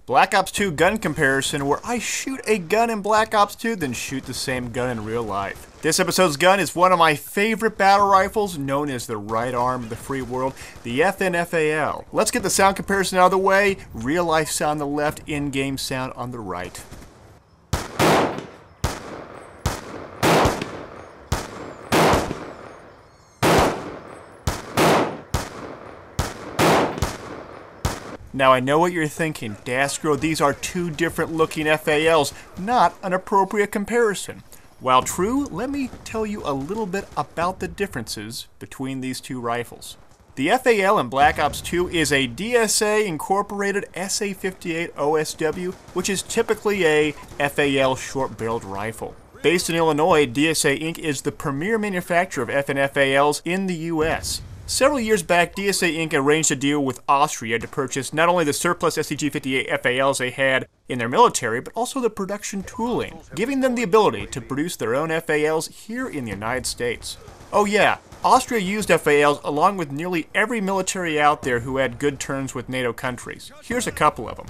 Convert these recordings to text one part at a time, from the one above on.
Black Ops 2 gun comparison, where I shoot a gun in Black Ops 2, then shoot the same gun in real life. This episode's gun is one of my favorite battle rifles, known as the right arm of the free world, the FAL. Let's get the sound comparison out of the way. Real life sound on the left, in-game sound on the right. Now I know what you're thinking, Daskro, these are two different looking FALs, not an appropriate comparison. While true, let me tell you a little bit about the differences between these two rifles. The FAL in Black Ops 2 is a DSA incorporated SA58 OSW, which is typically a FAL short-barreled rifle. Based in Illinois, DSA Inc. is the premier manufacturer of FN FALs in the US. Several years back, DSA Inc. arranged a deal with Austria to purchase not only the surplus STG-58 FALs they had in their military, but also the production tooling, giving them the ability to produce their own FALs here in the United States. Oh yeah, Austria used FALs along with nearly every military out there who had good terms with NATO countries. Here's a couple of them.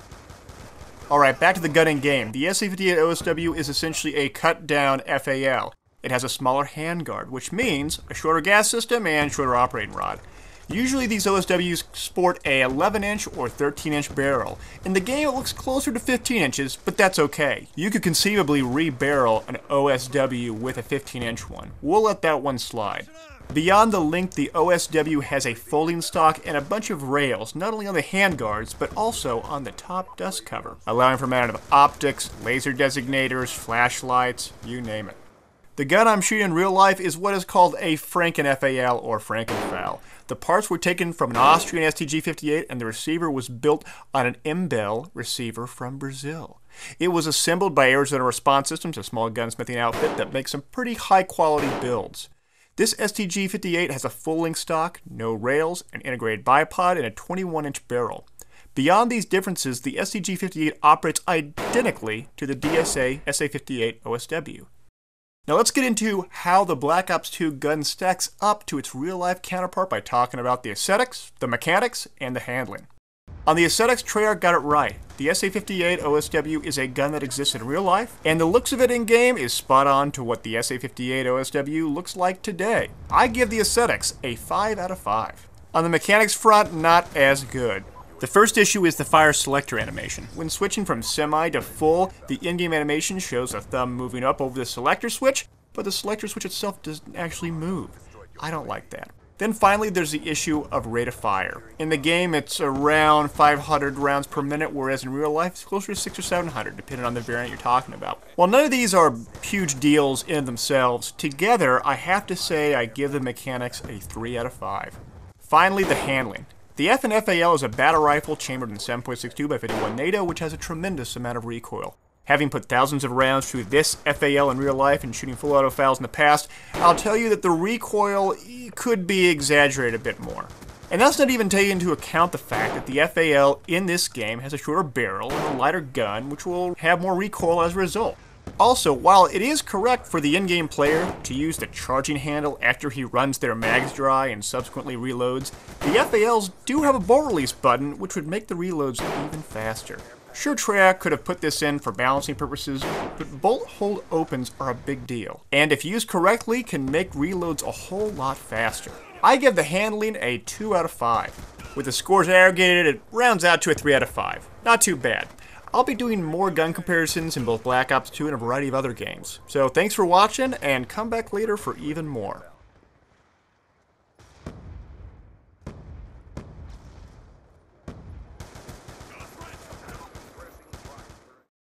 Alright, back to the gun in game. The SA58 OSW is essentially a cut-down FAL. It has a smaller handguard, which means a shorter gas system and shorter operating rod. Usually these OSWs sport a 11-inch or 13-inch barrel. In the game it looks closer to 15 inches, but that's okay. You could conceivably re-barrel an OSW with a 15-inch one. We'll let that one slide. Beyond the length, the OSW has a folding stock and a bunch of rails, not only on the handguards, but also on the top dust cover, allowing for mounting of optics, laser designators, flashlights, you name it. The gun I'm shooting in real life is what is called a Franken Fal or Franken Fal. The parts were taken from an Austrian STG-58 and the receiver was built on an Imbel receiver from Brazil. It was assembled by Arizona Response Systems, a small gunsmithing outfit that makes some pretty high quality builds. This STG-58 has a full-length stock, no rails, an integrated bipod, and a 21-inch barrel. Beyond these differences, the STG-58 operates identically to the DSA SA58 OSW. Now let's get into how the Black Ops 2 gun stacks up to its real-life counterpart by talking about the aesthetics, the mechanics, and the handling. On the aesthetics, Treyarch got it right. The SA58 OSW is a gun that exists in real life, and the looks of it in-game is spot on to what the SA58 OSW looks like today. I give the aesthetics a 5 out of 5. On the mechanics front, not as good. The first issue is the fire selector animation. When switching from semi to full, the in-game animation shows a thumb moving up over the selector switch, but the selector switch itself doesn't actually move. I don't like that. Then finally there's the issue of rate of fire. In the game it's around 500 rounds per minute, whereas in real life it's closer to 600 or 700, depending on the variant you're talking about. While none of these are huge deals in themselves, together I have to say I give the mechanics a 3 out of 5. Finally, the handling. The FN FAL is a battle rifle chambered in 7.62 by 51 NATO, which has a tremendous amount of recoil. Having put thousands of rounds through this FAL in real life and shooting full auto FALs in the past, I'll tell you that the recoil could be exaggerated a bit more. And that's not even taking into account the fact that the FAL in this game has a shorter barrel and a lighter gun, which will have more recoil as a result. Also, while it is correct for the in-game player to use the charging handle after he runs their mags dry and subsequently reloads, the FALs do have a bolt release button, which would make the reloads even faster. Sure, Treyarch could have put this in for balancing purposes, but bolt hold opens are a big deal, and if used correctly can make reloads a whole lot faster. I give the handling a 2 out of 5. With the scores aggregated, it rounds out to a 3 out of 5. Not too bad. I'll be doing more gun comparisons in both Black Ops 2 and a variety of other games. So thanks for watching, and come back later for even more.